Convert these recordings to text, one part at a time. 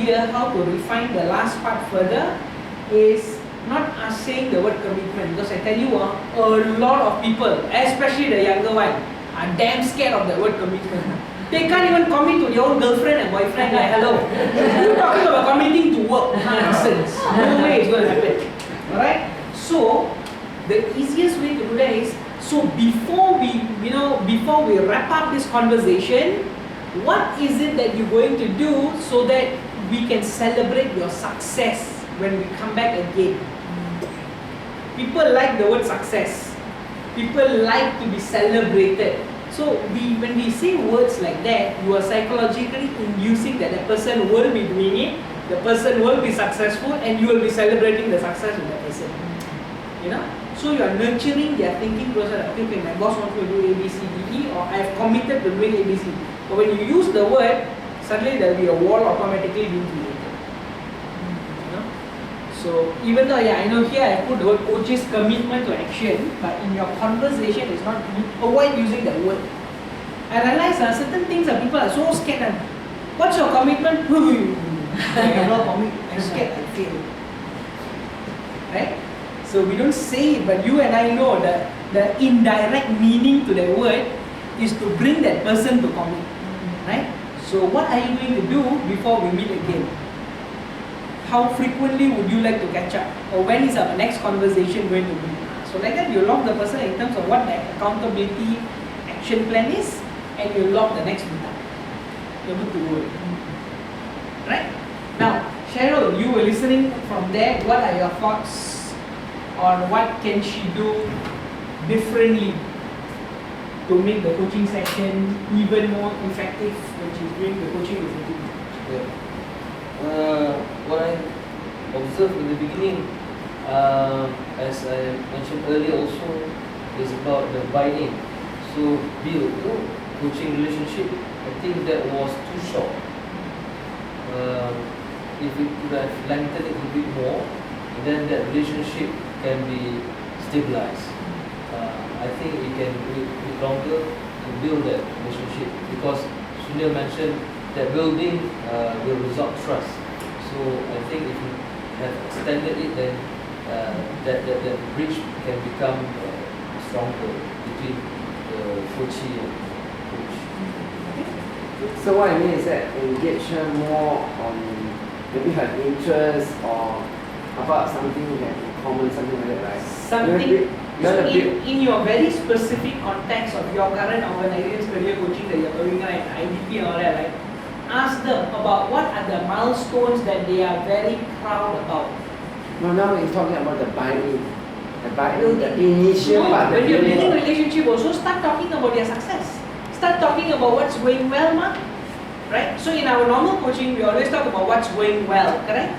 idea how to refine the last part further is not us saying the word commitment, because I tell you a lot of people, especially the younger one, are damn scared of the word commitment. They can't even commit to their own girlfriend and boyfriend like, hello. You're talking about committing to work. Nonsense. No way it's going to happen. Alright? So, the easiest way to do that is, so before we wrap up this conversation, what is it that you're going to do so that we can celebrate your success when we come back again? People like the word success. People like to be celebrated. So when we say words like that, you are psychologically inducing that the person will be doing it, the person will be successful, and you will be celebrating the success of that person. You know? So you are nurturing their thinking process. Okay, my boss wants me to do A, B, C, D, E, or I have committed to doing A, B, C. But when you use the word, suddenly there will be a wall automatically being created. So even though I know here I put the word coach's commitment to action, but in your conversation it's not, avoid using that word. I realize certain things that people are so scared of. What's your commitment? I cannot commit. I'm scared I fail. Right? So we don't say it, but you and I know that the indirect meaning to that word is to bring that person to commit. Right? So what are you going to do before we meet again? How frequently would you like to catch up? Or when is our next conversation going to be? So like that you lock the person in terms of what the accountability action plan is, and you lock the next meetup. You're good to go. Right? Now, Cheryl, you were listening from there. What are your thoughts on what can she do differently to make the coaching session even more effective when she's doing the coaching with the team? Yeah. What I observed in the beginning, as I mentioned earlier also, is about the buy-in. So build coaching relationship. I think that was too short. If we could have lengthened it a bit more, then that relationship can be stabilized. I think it can be longer to build that relationship, because Sunil mentioned that building will result trust. So I think if you have extended it, then that bridge can become stronger between the coachee and coach. So what I mean is that engage her more on maybe her interest or about something that in common, something like that, right? Something. So in your very specific context of your current organization's career coaching that you're doing right, IDP and all that, right? Ask them about what are the milestones that they are very proud about. No, now we're talking about the buy-in. The buy-in, the initial part. When you're building a relationship also, start talking about their success. Start talking about what's going well, ma. Right? So in our normal coaching, we always talk about what's going well, correct?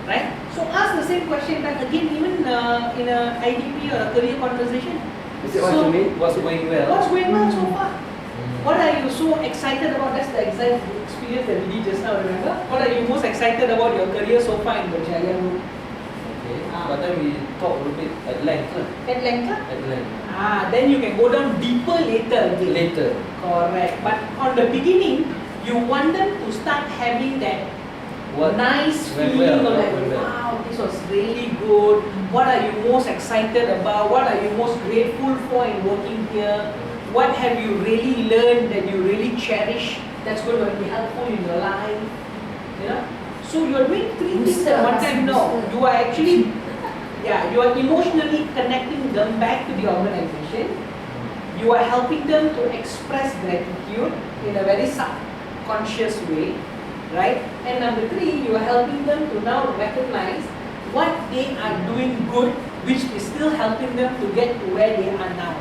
Right? So ask the same question that again, even in a IDP or a career conversation. Is it what you mean? What's going well? What's going well so far? What are you so excited about? That's the exact experience that we did just now, remember? What are you most excited about your career so far in the Jaya Group? Okay. But then we talk a little bit at length. At length? At length. Then you can go down deeper later again. Later. Correct. But on the beginning, you want them to start having that nice feeling of like, wow, this was really good. What are you most excited about? What are you most grateful for in working here? What have you really learned that you really cherish that's going to be helpful in your life? You know? So you're doing three things at one time. No, you are actually, you are emotionally connecting them back to the organization. You are helping them to express gratitude in a very subconscious way, right? And number three, you are helping them to now recognize what they are doing good, which is still helping them to get to where they are now.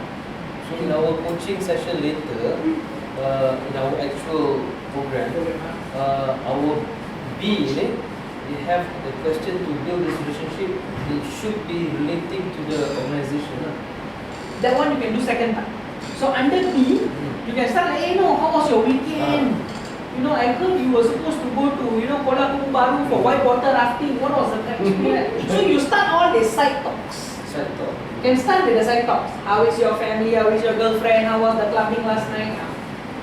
So in our coaching session later, in our actual program, our B, we have the question to build this relationship. It should be relating to the organization. That one you can do second part. So under B, you can start like, hey, no, how was your weekend? You know, I heard you were supposed to go to, Kuala Kumbharu for whitewater rafting. What was the experience? So you start all the side talks. Side talk. You can start with the side talks. How is your family? How is your girlfriend? How was the clubbing last night?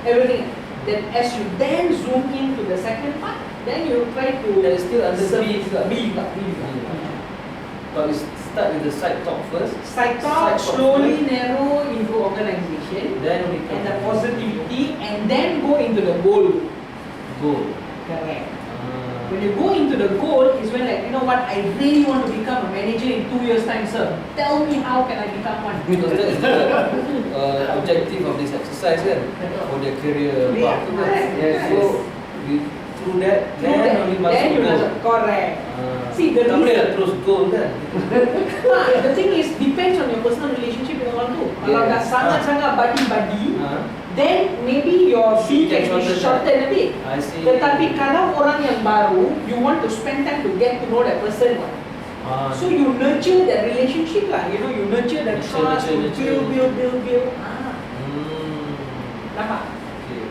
Everything. Then as you then zoom into the second part, then you try to That is still under serve- B juga. B juga. But we start with the side talk first. Side talk slowly narrow into organization Then we and come the to positivity, and then go into the goal. goal. Correct. Ah. When you go into the goal is when, like, you know what, I really want to become a manager in 2 years' time, sir. Tell me how can I become one. Because that is the objective of this exercise kan, for their career Yeah, path tu kan. correct. Yes, So we through that, then only then masuk you goal. must correct. See, the tak boleh reason- lah terus goal kan. The thing is depends on your personal relationship with orang tu. Kalau Yes. dah sangat-sangat buddy-buddy, Ah, then maybe your fee can be shorten a bit. I see. Tetapi kalau orang yang baru, you want to spend time to get to know that person. Ah, So you nurture that relationship lah. You know, you nurture the Nurture, trust, you nurture. build. Nampak? Okay.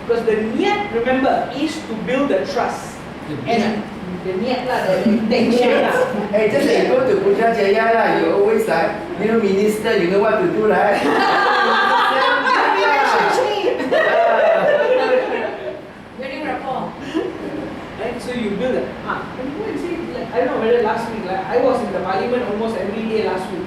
Because the niat, remember, is to build the trust. The And the niat lah, the intention lah. Hey, just like you go to Putrajaya lah, you always like, you know, minister, you know what to do, right? Building rapport. Right? So you build it. When you go and see, like, I don't know whether last week, like, I was in the parliament almost every day last week.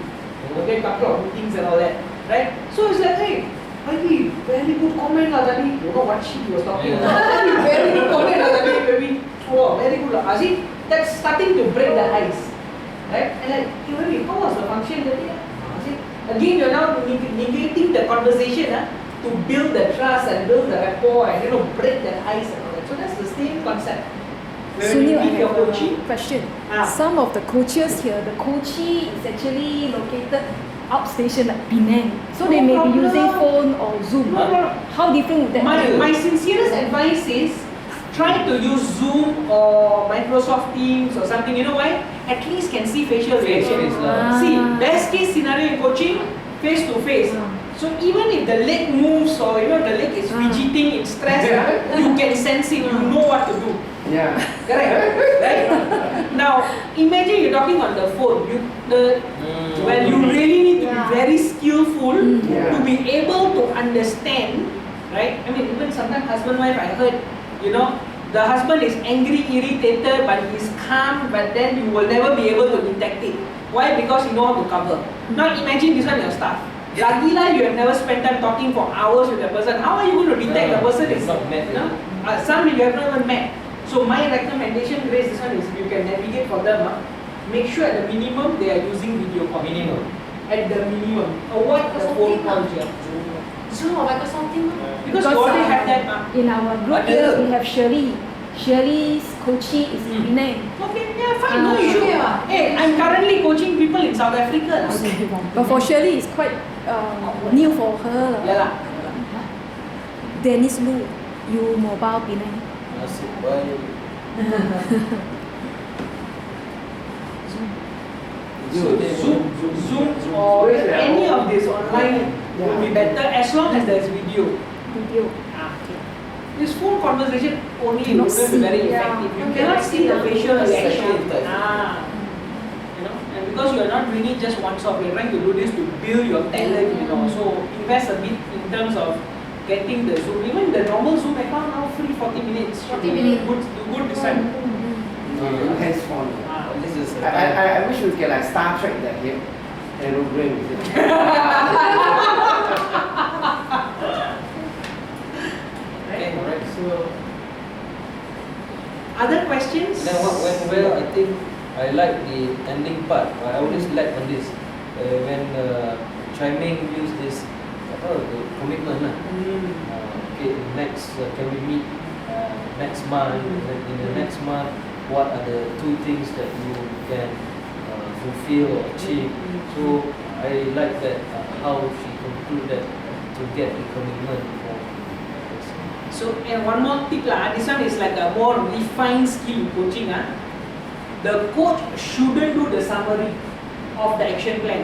Okay, couple of meetings and all that. Right? So it's like, hey, Ivy, very good comment lah tadi. You know what she was talking Yeah. about. Very good comment lah tadi, baby. Wow, very good lah. Aziz, that's starting to break the ice. Right? And like, hey, baby, how was the function tadi? Aziz, again, you're now negating the conversation to build the trust and build the rapport and, you know, break the ice and all that. So that's the same concept. When you Sunil, I meet your have a coachee, question. Ah. Some of the coaches here, the coachee is actually located outstation like Penang. So they may be problem. using phone or Zoom. No problem. How different would that be? my sincerest advice is try to use Zoom or Microsoft Teams or something. You know why? At least can see facial Face to reaction. face lah. See, best case scenario in coaching, face to face. So even if the leg moves or, you know, the leg is fidgeting, it's stressed, you can sense it, you know what to do. Yeah. Correct? Right? Now, imagine you're talking on the phone. Well, you really need to be Yeah. very skillful Yeah. to be able to understand, right? I mean, even sometimes husband-wife, I heard, you know, the husband is angry, irritated, but he's calm, but then you will never be able to detect it. Why? Because you know how to cover. Now, imagine this one your staff. Lagilah, you have never spent time talking for hours with the person. How are you going to detect the person is not met? you know? Some you have not even met. So my recommendation, Grace, this one is you can navigate for them. Make sure at the minimum they are using video call. Minimum. At the minimum. Avoid the phone calls here. Zoom or Microsoft Teams? Because you already have that. In our group Ada. here, we have Shirley. Shirley's coachee is in Penang. Okay, yeah, fine, no issue. Okay, what? Hey, I'm currently coaching people in South Africa. But for Shirley, it's quite new for her. Yeah lah. Dennis Lu, you mobile Penang. Nasib baik. So Zoom or any of this online will be better as long as there's video. Video. This phone conversation only Cannot wouldn't be see. very Yeah. effective. You cannot see the facial reaction. Expression. You know, and because you are not doing it just once off, you're trying to do this to build your talent, you know. So invest a bit in terms of getting the Zoom. Even the normal Zoom account now free 40 minutes. 40 minutes. Good this time. Hands-on. This is I wish we could like Star Trek that here. Aeroplane. Okay, alright. So other questions? Then what went well, I think I like the ending part. I always like on this. When Chiming used this the commitment lah. Okay, next can we meet next month? In the next month, what are the 2 things that you can fulfill or achieve? So I like that how she concluded to get the commitment for this. So, and one more tip lah, this one is like a more refined skill in coaching. The coach shouldn't do the summary of the action plan.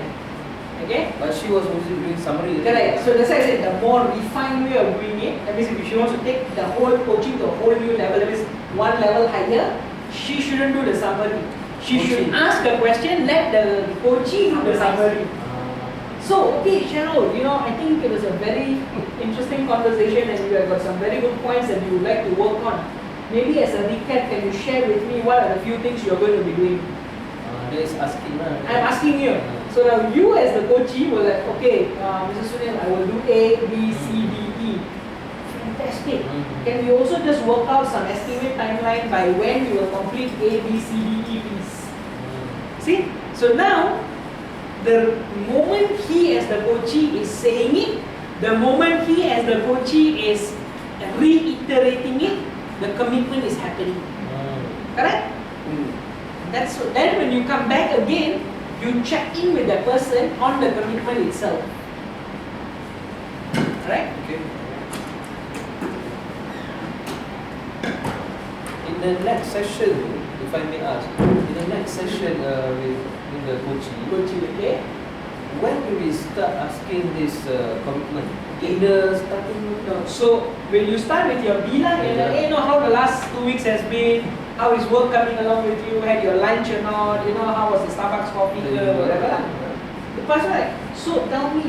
Okay? But she was mostly doing summary. Correct. So that's why I said the more refined way of doing it. That means if she wants to take the whole coaching to a whole new level, that means one level higher, she shouldn't do the summary. She should Coaching. ask the question, let the coaching do the summary. So, okay, Cheryl, you know, I think it was a very interesting conversation and you have got some very good points that you would like to work on. maybe as a recap, can you share with me what are the few things you're going to be doing? That is asking. I'm asking you. So now you as the coachee will like, okay, Mr. Sunil, I will do A, B, C, D, E. Fantastic. Can we also just work out some estimate timeline by when you will complete A, B, C, D, E, please? See? So now, the moment he as the coachee is saying it, the moment he as the coachee is reiterating it, the commitment is happening. Correct? That's so. Then when you come back again, you check in with that person on the commitment itself. Right? Okay. In the next session, if I may ask, in the next session with the coachee, Okay. when do we start asking this commitment? In the starting. So when you start with your B line, you know how the last 2 weeks has been, how is work coming along with you, had your lunch or not, you know how was the Starbucks coffee or whatever. The person like, so tell me,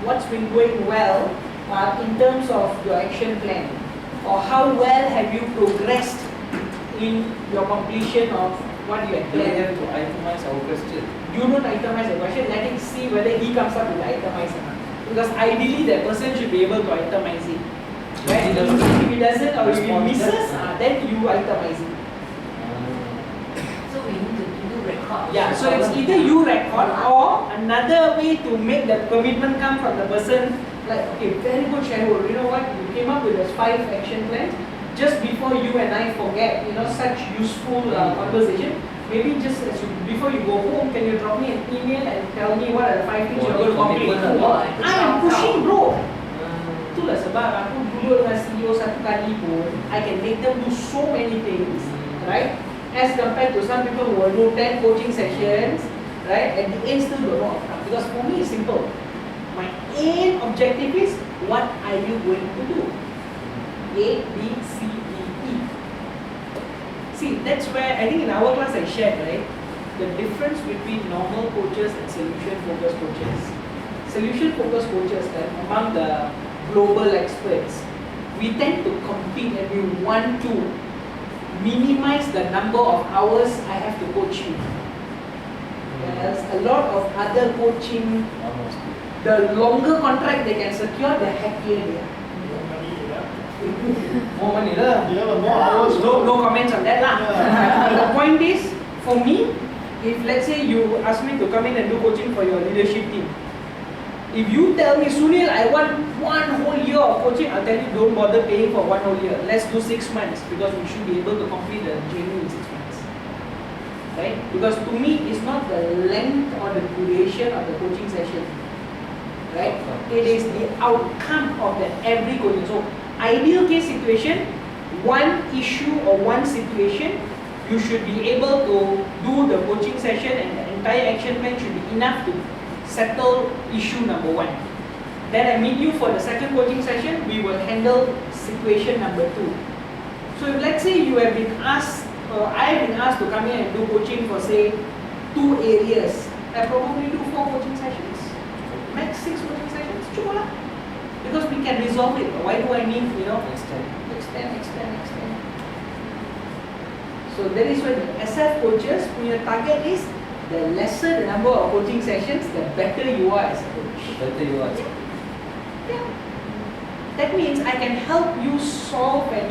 what's been going well in terms of your action plan, or how well have you progressed in your completion of what you had Do we planned. have to itemize our question? You don't itemize the question, let him see whether he comes up with the itemize or not. Because ideally that person should be able to itemize it. Right? If he doesn't or if he misses, then you itemize it. So we need to do record. Yeah, so it's either you record or another way to make the commitment come from the person, like, okay, very good shareholder, you know what, you came up with those 5 action plans, just before you and I forget, such useful conversation, maybe just before you go home, can you drop me an email and tell me what are the 5 things you're going to complete? I am pushing, bro. Itulah sebab aku dulu dengan CEO satu kali pun, I can make them do so many things, right? As compared to some people who will do 10 coaching sessions, right? At the end still don't know outcome. Because for me it's simple. My end objective is, what are you going to do? A, B, C, D, E. See, that's where I think in our class I shared, right? The difference between normal coaches and solution-focused coaches. Solution-focused coaches, right, among the global experts, we tend to compete and we want to minimize the number of hours I have to coach you. Whereas a lot of other coaching, the longer contract they can secure, the happier they are. More money lah. Yeah, more hours. No comments on that lah. The point is, for me, if let's say you ask me to come in and do coaching for your leadership team, if you tell me, Sunil, I want 1 whole year of coaching, I'll tell you, don't bother paying for 1 whole year. Let's do 6 months, because we should be able to complete the training in 6 months. Right? Because to me, it's not the length or the duration of the coaching session. Right? It is the outcome of the every coaching. So, ideal case situation, 1 issue or 1 situation, you should be able to do the coaching session and the entire action plan should be enough to settle issue number 1. Then I meet you for the second coaching session, we will handle situation number 2. So if let's say you have been asked, I have been asked to come in and do coaching for say 2 areas, I probably do 4 coaching sessions, max 6 coaching sessions, cukup lah. Because we can resolve it. Why do I need, extend. So that is when the SF coaches, your target is, the lesser the number of coaching sessions, the better you are as a coach. Better you are. Yeah. That means I can help you solve and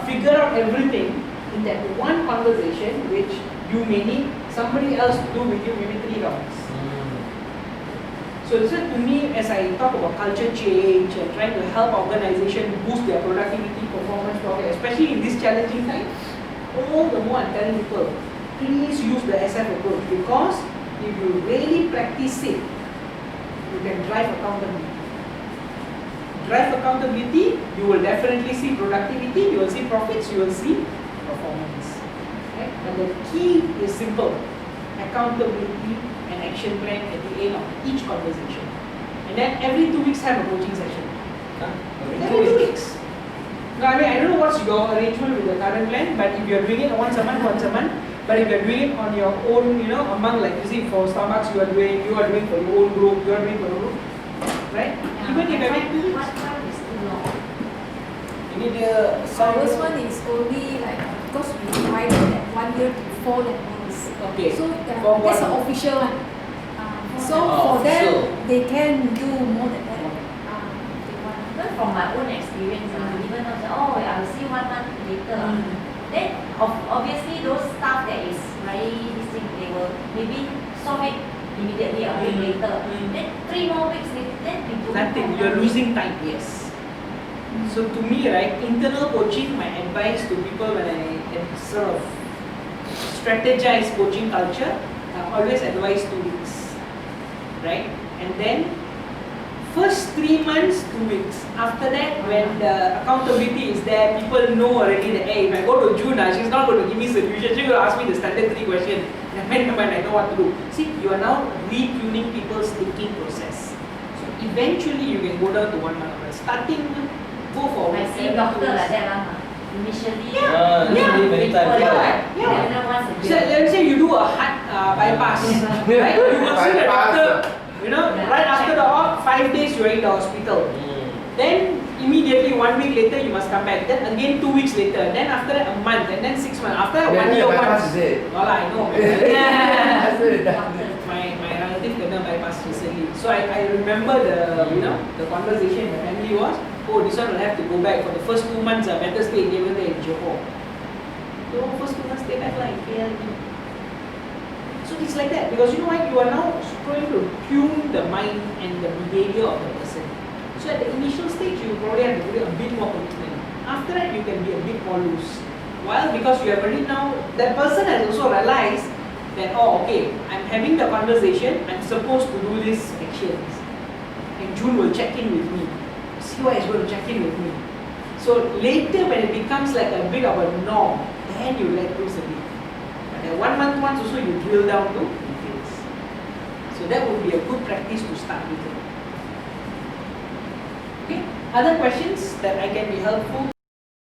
figure out everything in that 1 conversation, which you may need somebody else to do with you maybe 3 rounds. So this is to me, as I talk about culture change and trying to help organizations boost their productivity, performance, especially in this challenging time, all the more I'm telling people, please use the SF approach, because if you really practice it, you can drive accountability. Drive accountability, you will definitely see productivity, you will see profits, you will see performance. Right? And the key is simple, accountability and action plan at the end of each conversation. And then every 2 weeks have a coaching session. Every 2 weeks. No, I don't know what's your arrangement with the current plan, but if you're doing it once a month, but if you're doing it on your own, among, like you see for Starbucks, you are doing for your own group, you are doing for your group, right? Even if every 2 weeks. What time is too long? Did Ours one is only like because we divided at 1 year to 4 levels. Okay. So For that's the one- official one. So Oh, for them, official. they can do more than that. They want. Because from my own experience, even though I say, oh, I will see 1 month later. Then obviously those staff that is very this thing, they will maybe solve it immediately a week later. Then 3 more weeks later, then we do Nothing, you're losing time, yes. So to me, right, internal coaching, my advice to people when I sort of strategize coaching culture, I always advise 2 weeks, right? And then first 3 months, 2 weeks. After that, when the accountability is there, people know already that, hey, if I go to June, she's not going to give me solution, she's going to ask me the standard 3 question. And I know what to do. See, you are now retuning people's thinking process. So eventually you can go down to 1 month. Starting, go for I see 7 doctor weeks. like that initially. Usually many times. Yeah. Then once a So year. let's say you do a heart bypass, right? You will see the doctor, right after the op, 5 days you are in the hospital. Then immediately 1 week later you must come back. Then again 2 weeks later. Then after that a month. And then 6 months. After that 1 year once. Well, I know. My relative kena bypass recently. So I remember the conversation in the family was, oh, this one will have to go back for the first 2 months. Better stay in Johor. So first 2 months stay back like KLE. So it's like that because you know what, you are now trying to tune the mind and the behavior of the person. So at the initial stage, you probably have to put a bit more commitment. After that, you can be a bit more loose. While because you have already now, that person has also realized that, oh, okay, I'm having the conversation, I'm supposed to do these actions. And June will check in with me. CY is going to check in with me. So later when it becomes like a bit of a norm, then you let loose a bit. But the 1 month once also you drill down to details. So that would be a good practice to start with. Okay. Other questions that I can be helpful